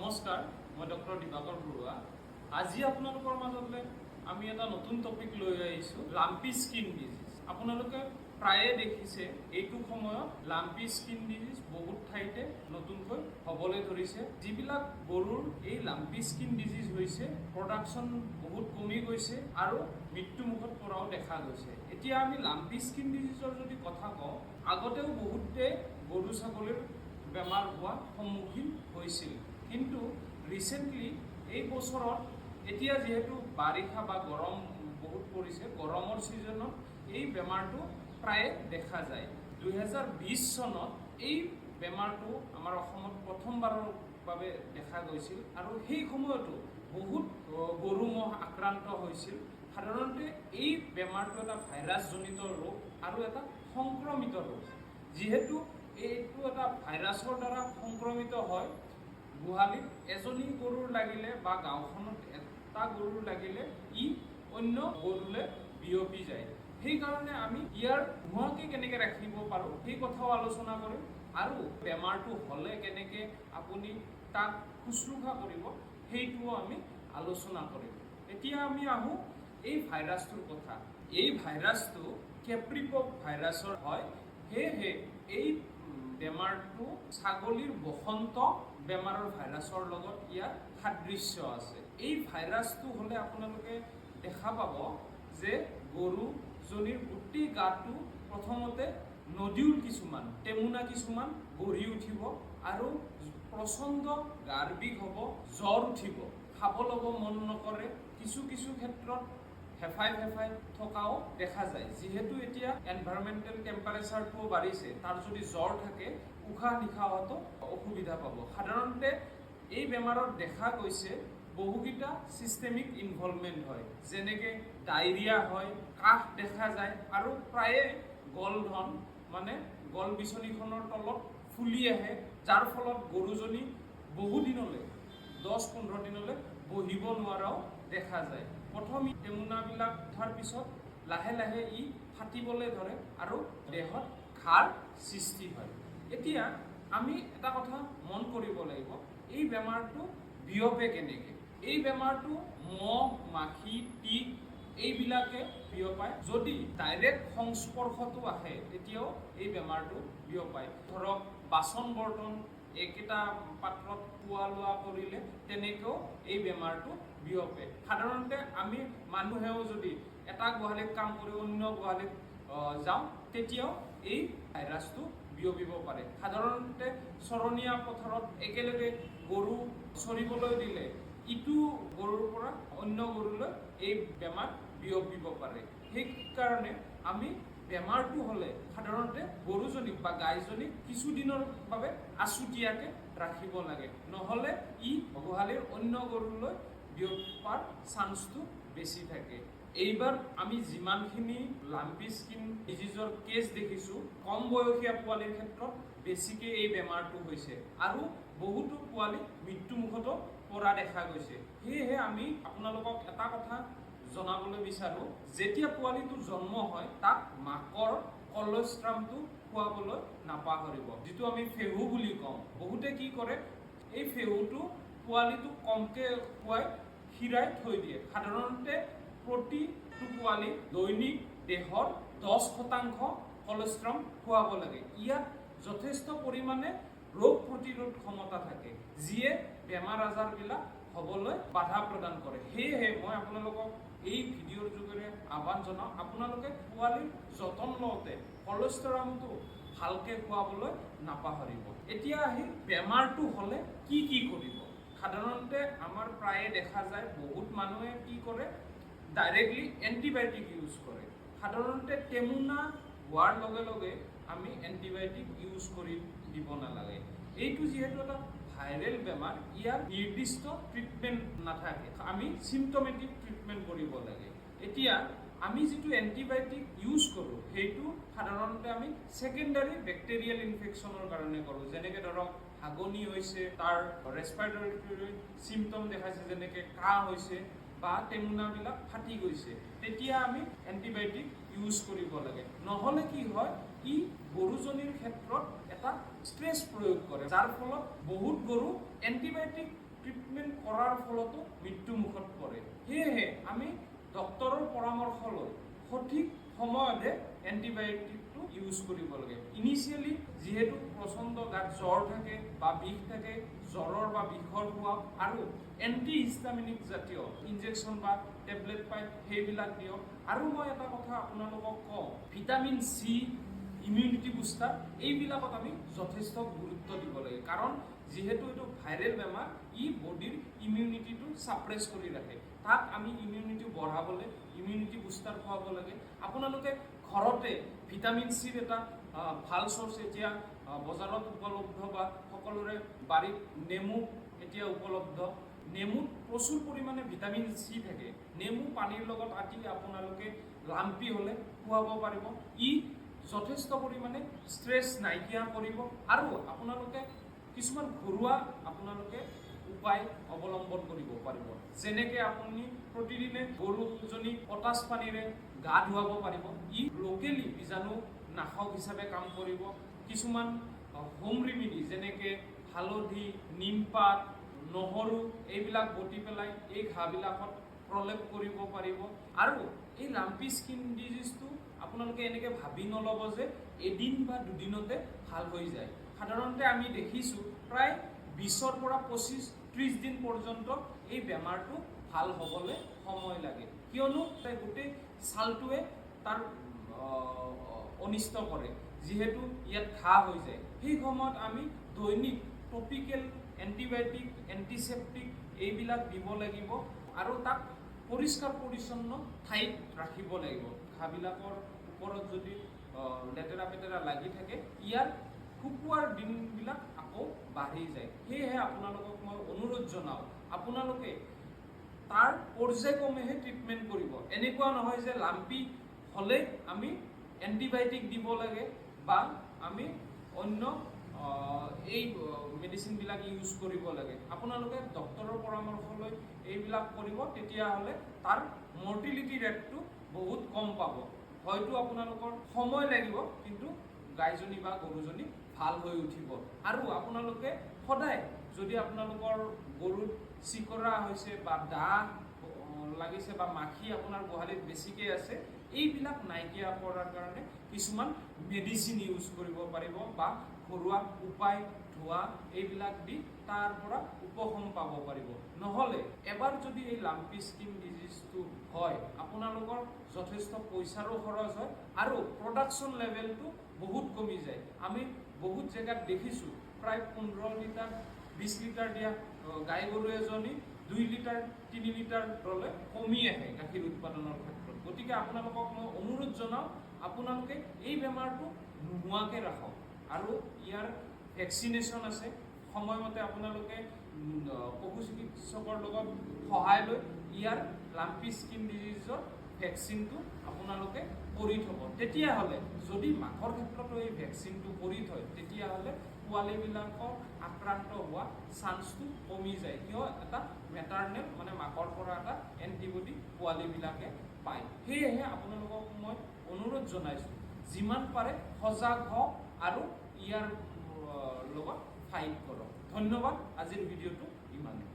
নমস্কাৰ, মই ডক্টৰ দীপাকৰ বৰুৱা। আজি আপোনালোকৰ মাজলৈ আমি এটা নতুন টপিক লৈ আহিছোঁ, লাম্পি স্কিন ডিজিজ। আপোনালোকে প্ৰায়ে দেখিছে এইটো সময়ত লাম্পি স্কিন ডিজিজ বহুত ঠাইতে নতুনকৈ হ'বলৈ ধৰিছে। যিবিলাক গৰুৰ এই লাম্পি স্কিন ডিজিজ হৈছে, প্ৰডাকশ্যন বহুত কমি গৈছে আৰু মৃত্যুমুখত পৰাও দেখা গৈছে। এতিয়া আমি লাম্পি স্কিন ডিজিজৰ যদি কথা কওঁ, আগতেও বহুতে গৰু ছাগলীৰ বেমাৰ হোৱা সন্মুখীন হৈছিল, কিন্তু ৰিচেণ্টলি এই বছৰত এতিয়া যিহেতু বাৰিষা বা গৰম বহুত পৰিছে, গৰমৰ ছিজনত এই বেমাৰটো প্ৰায়ে দেখা যায়। 2020 চনত এই বেমাৰটো আমাৰ অসমত প্ৰথমবাৰৰ বাবে দেখা গৈছিল আৰু সেই সময়তো বহুত গৰু ম'হ আক্ৰান্ত হৈছিল। সাধাৰণতে এই বেমাৰটো এটা ভাইৰাছজনিত ৰোগ আৰু এটা সংক্ৰমিত ৰোগ। যিহেতু এইটো এটা ভাইৰাছৰ দ্বাৰা সংক্ৰমিত হয়, গোহালিত এজনী গৰুৰ লাগিলে বা গাঁওখনত এটা গৰুৰ লাগিলে ই অন্য গৰুলৈ বিয়পি যায়। সেইকাৰণে আমি ইয়াৰ নোহোৱাকৈ কেনেকৈ ৰাখিব পাৰোঁ সেই কথাও আলোচনা কৰিম, আৰু বেমাৰটো হ'লে কেনেকৈ আপুনি তাক শুশ্ৰূষা কৰিব সেইটোও আমি আলোচনা কৰিম। এতিয়া আমি আহোঁ এই ভাইৰাছটোৰ কথা। এই ভাইৰাছটো কেপ্ৰিপক ভাইৰাছৰ হয়। সেয়েহে এই বেমাৰটো ছাগলীৰ বসন্ত বেমাৰৰ ভাইৰাছৰ লগত ইয়াৰ সাদৃশ্য আছে। এই ভাইৰাছটো হ'লে আপোনালোকে দেখা পাব যে গৰুজনীৰ গোটেই গাটো প্ৰথমতে নদীউল কিছুমান, টেমুনা কিছুমান গঢ়ি উঠিব আৰু প্ৰচণ্ড গাৰ বিষ হ'ব, জ্বৰ উঠিব, খাব ল'ব মন নকৰে, কিছু ক্ষেত্ৰত হেফাই থকাও দেখা যায়। যিহেতু এতিয়া এনভাইৰমেণ্টেল টেম্পাৰেচাৰটোও বাঢ়িছে, তাৰ যদি জ্বৰ থাকে উশাহ নিশাহতো অসুবিধা পাব। সাধাৰণতে এই বেমাৰত দেখা গৈছে বহুকেইটা ছিষ্টেমিক ইনভলভমেণ্ট হয়, যেনেকৈ ডায়েৰিয়া হয়, কাহ দেখা যায় আৰু প্ৰায়ে গলধন মানে গল বিচনীখনৰ তলত ফুলি আহে, যাৰ ফলত গৰুজনী বহুদিনলৈ 10-15 দিনলৈ বহিব নোৱাৰাও দেখা যায়। প্ৰথম টেমুনাবিলাক উঠাৰ পিছত লাহে লাহে ই ফাটিবলৈ ধৰে আৰু দেহত ঘাঁৰ সৃষ্টি হয়। এতিয়া আমি এটা কথা মন কৰিব লাগিব, এই বেমাৰটো বিয়পে কেনেকৈ। এই বেমাৰটো মহ, মাখি, টিক এইবিলাকে বিয়পায়। যদি ডাইৰেক্ট সংস্পৰ্শটো আহে তেতিয়াও এই বেমাৰটো বিয়পায়। ধৰক বাচন বৰ্তন একেটা পাত্ৰত খোৱা লোৱা কৰিলে তেনেকৈও এই বেমাৰটো বিয়পে। সাধাৰণতে আমি মানুহেও যদি এটা গোহালিত কাম কৰি অন্য গোহালিত যাওঁ তেতিয়াও এই ভাইৰাছটো বিয়পিব পাৰে। সাধাৰণতে চৰণীয়া পথাৰত একেলগে গৰু চৰিবলৈ দিলে ইটো গৰুৰ পৰা অন্য গৰুলৈ এই বেমাৰ বিয়পিব পাৰে। সেইকাৰণে আমি বেমাৰটো হ'লে সাধাৰণতে গৰুজনীক বা গাইজনীক কিছুদিনৰ বাবে আছুতীয়াকৈ ৰাখিব লাগে, নহ'লে ই গোহালিৰ অন্য গৰুলৈ বিয়পাৰ চান্সটো বেছি থাকে। এইবাৰ আমি যিমানখিনি লাম্পি স্কিন ডিজিজৰ কেছ দেখিছোঁ, কম বয়সীয়া পোৱালীৰ ক্ষেত্ৰত বেছিকৈ এই বেমাৰটো হৈছে আৰু বহুতো পোৱালী মৃত্যুমুখতো পৰা দেখা গৈছে। সেয়েহে আমি আপোনালোকক এটা কথা জনাবলৈ বিচাৰোঁ, যেতিয়া পোৱালীটো জন্ম হয় তাক মাকৰ কলষ্ট্ৰামটো খুৱাবলৈ নাপাহৰিব, যিটো আমি ফেহু বুলি কওঁ। বহুতে কি কৰে, এই ফেহুটো পোৱালীটো কমকৈ খুৱাই খীৰাই থৈ দিয়ে। সাধাৰণতে প্ৰতিটো পোৱালী দৈনিক দেহৰ 10% কলেষ্ট্ৰম খুৱাব লাগে। ইয়াত যথেষ্ট পৰিমাণে ৰোগ প্ৰতিৰোধ ক্ষমতা থাকে, যিয়ে বেমাৰ আজাৰবিলাক হ'বলৈ বাধা প্ৰদান কৰে। সেয়েহে মই আপোনালোকক এই ভিডিঅ'ৰ যোগেৰে আহ্বান জনাওঁ, আপোনালোকে পোৱালীৰ যতন লওঁতে কলেষ্ট্ৰমটো ভালকৈ খুৱাবলৈ নাপাহৰিব। এতিয়া আহিল বেমাৰটো হ'লে কি কৰিব। সাধাৰণতে আমাৰ প্ৰায়ে দেখা যায় বহুত মানুহে কি কৰে, ডাইৰেক্টলি এণ্টিবায়'টিক ইউজ কৰে। সাধাৰণতে টেমুনা হোৱাৰ লগে লগে আমি এণ্টিবায়'টিক ইউজ কৰি দিব নালাগে। এইটো যিহেতু এটা ভাইৰেল বেমাৰ, ইয়াৰ নিৰ্দিষ্ট ট্ৰিটমেণ্ট নাথাকে, আমি চিমটমেটিক ট্ৰিটমেণ্ট কৰিব লাগে। এতিয়া আমি যিটো এণ্টিবায়'টিক ইউজ কৰোঁ সেইটো সাধাৰণতে আমি ছেকেণ্ডাৰী বেক্টেৰিয়েল ইনফেকশ্যনৰ কাৰণে কৰোঁ। যেনেকৈ ধৰক হাগনি হৈছে, তাৰ ৰেছপিৰেটৰী চিমটম দেখাইছে, যেনেকৈ কাহ হৈছে বা টেমুনাবিলাক ফাটি গৈছে, তেতিয়া আমি এণ্টিবায়'টিক ইউজ কৰিব লাগে। নহ'লে কি হয়, ই গৰুজনীৰ ক্ষেত্ৰত এটা ষ্ট্ৰেছ প্ৰয়োগ কৰে, যাৰ ফলত বহুত গৰু এণ্টিবায়'টিক ট্ৰিটমেণ্ট কৰাৰ ফলতো মৃত্যুমুখত পৰে। সেয়েহে আমি ডক্তৰৰ পৰামৰ্শ লৈ সঠিক সময়তে এণ্টিবায়'টিকটো ইউজ কৰিব লাগে। ইনিচিয়েলি যিহেতু প্ৰচণ্ড গাত জ্বৰ থাকে বা বিষ থাকে, জ্বৰৰ বা বিষৰ প্ৰভাৱ আৰু এণ্টি হিষ্টামিনিক জাতীয় ইনজেকশ্যন বা টেবলেট পায় সেইবিলাক দিয়ক। আৰু মই এটা কথা আপোনালোকক কওঁ, ভিটামিন চি, ইমিউনিটি বুষ্টাৰ এইবিলাকত আমি যথেষ্ট গুৰুত্ব দিব লাগে। কাৰণ যিহেতু এইটো ভাইৰেল বেমাৰ, ই বডিৰ ইমিউনিটিটো ছাপ্ৰেছ কৰি ৰাখে। তাক আমি ইমিউনিটি বঢ়াবলৈ ইমিউনিটি বুষ্টাৰ খুৱাব লাগে। আপোনালোকে ঘৰতে ভিটামিন চিৰ এটা ভাল চ'ৰ্চ এতিয়া বজাৰত উপলব্ধ বা সকলোৰে বাৰীত নেমু এতিয়া উপলব্ধ। নেমুত প্ৰচুৰ পৰিমাণে ভিটামিন চি থাকে। নেমু পানীৰ লগত আতি আপোনালোকে লাম্পি হ'লে খুৱাব পাৰিব। ই যথেষ্ট পৰিমাণে ষ্ট্ৰেছ নাইকিয়া কৰিব। আৰু আপোনালোকে কিছুমান ঘৰুৱা আপোনালোকে উপায় অৱলম্বন কৰিব পাৰিব। যেনেকৈ আপুনি প্ৰতিদিনে গৰুজনী পটাছ পানীৰে গা ধুৱাব পাৰিব। ই লোকেলি বীজাণু নাশক হিচাপে কাম কৰিব। কিছুমান হোম ৰেমিডি যেনেকৈ হালধি, নিমপাত, নহৰু এইবিলাক বটি পেলাই এই ঘাঁবিলাকত প্ৰলেপ কৰিব পাৰিব। আৰু এই লাম্পি স্কিন ডিজিজটো আপোনালোকে এনেকৈ ভাবি নল'ব যে এদিন বা দুদিনতে ভাল হৈ যায়। সাধাৰণতে আমি দেখিছোঁ প্ৰায় 20ৰ পৰা 25-30 দিন পৰ্যন্ত এই বেমাৰটো ভাল হ'বলৈ সময় লাগে। কিয়নো গোটেই ছালটোৱে তাৰ অনিষ্ট কৰে, যিহেতু ইয়াত ঘাঁ হৈ যায়। সেই সময়ত আমি দৈনিক টপিকেল এণ্টিবায়'টিক, এণ্টিছেপ্টিক এইবিলাক দিব লাগিব আৰু তাক পৰিষ্কাৰ পৰিচ্ছন্ন ঠাইত ৰাখিব লাগিব। ঘাঁবিলাকৰ ওপৰত যদি লেতেৰা পেতেৰা লাগি থাকে, ইয়াৰ শুকোৱাৰ দিনবিলাক আকৌ বাঢ়ি যায়। সেয়েহে আপোনালোকক মই অনুৰোধ জনাওঁ, আপোনালোকে তাৰ পৰ্যায়ক্ৰমেহে ট্ৰিটমেণ্ট কৰিব। এনেকুৱা নহয় যে লাম্পি হ'লে আমি এণ্টিবায়'টিক দিব লাগে বা আমি অন্য এই মেডিচিনবিলাক ইউজ কৰিব লাগে। আপোনালোকে ডক্তৰৰ পৰামৰ্শ লৈ এইবিলাক কৰিব, তেতিয়াহ'লে তাৰ মৰ্টিলিটি ৰেটটো বহুত কম পাব। হয়তো আপোনালোকৰ সময় লাগিব, কিন্তু গাইজনী বা গৰুজনী ভাল হৈ উঠিব। আৰু আপোনালোকে সদায় যদি আপোনালোকৰ গৰুত চিকৰা হৈছে বা দাগ লাগিছে বা মাখি আপোনাৰ গোহালিত বেছিকৈ আছে, এইবিলাক নাইকিয়া কৰাৰ কাৰণে কিছুমান মেডিচিন ইউজ কৰিব পাৰিব বা ঘৰুৱা উপায় ধোৱা এইবিলাক দি তাৰ পৰা উপশম পাব পাৰিব। নহ'লে এবাৰ যদি এই লাম্পি স্কিন ডিজিজটো হয়, আপোনালোকৰ যথেষ্ট পইচাৰো খৰচ হয় আৰু প্ৰডাকশ্যন লেভেলটো বহুত কমি যায়। আমি বহুত জেগাত দেখিছোঁ প্ৰায় 15 লিটাৰ 20 লিটাৰ দিয়া গাই গৰু এজনী 2 লিটাৰ 3 লিটাৰলৈ কমি আহে গাখীৰ উৎপাদনৰ ক্ষেত্ৰত। গতিকে আপোনালোকক মই অনুৰোধ জনাওঁ, আপোনালোকে এই বেমাৰটো নোহোৱাকৈ ৰাখক। আৰু ইয়াৰ ভেকচিনেশ্যন আছে, সময়মতে আপোনালোকে পশু চিকিৎসকৰ লগত সহায় লৈ ইয়াৰ লাম্পি স্কিন ডিজিজৰ ভেকচিনটো আপোনালোকে কৰি থ'ব। তেতিয়াহ'লে যদি মাকৰ ক্ষেত্ৰতো এই ভেকচিনটো কৰি থয়, তেতিয়াহ'লে পোৱালিবিলাকৰ আক্ৰান্ত হোৱা চান্সটো কমি যায়। কিয়? এটা মেটাৰনেল মানে মাকৰ পৰা এটা এণ্টিবডি পোৱালিবিলাকে পায়। সেয়েহে আপোনালোকক মই অনুৰোধ জনাইছোঁ, যিমান পাৰে সজাগ হওক আৰু ইয়াৰ লগত ফাইট কৰক। ধন্যবাদ। আজিৰ ভিডিঅ'টো ইমানেই।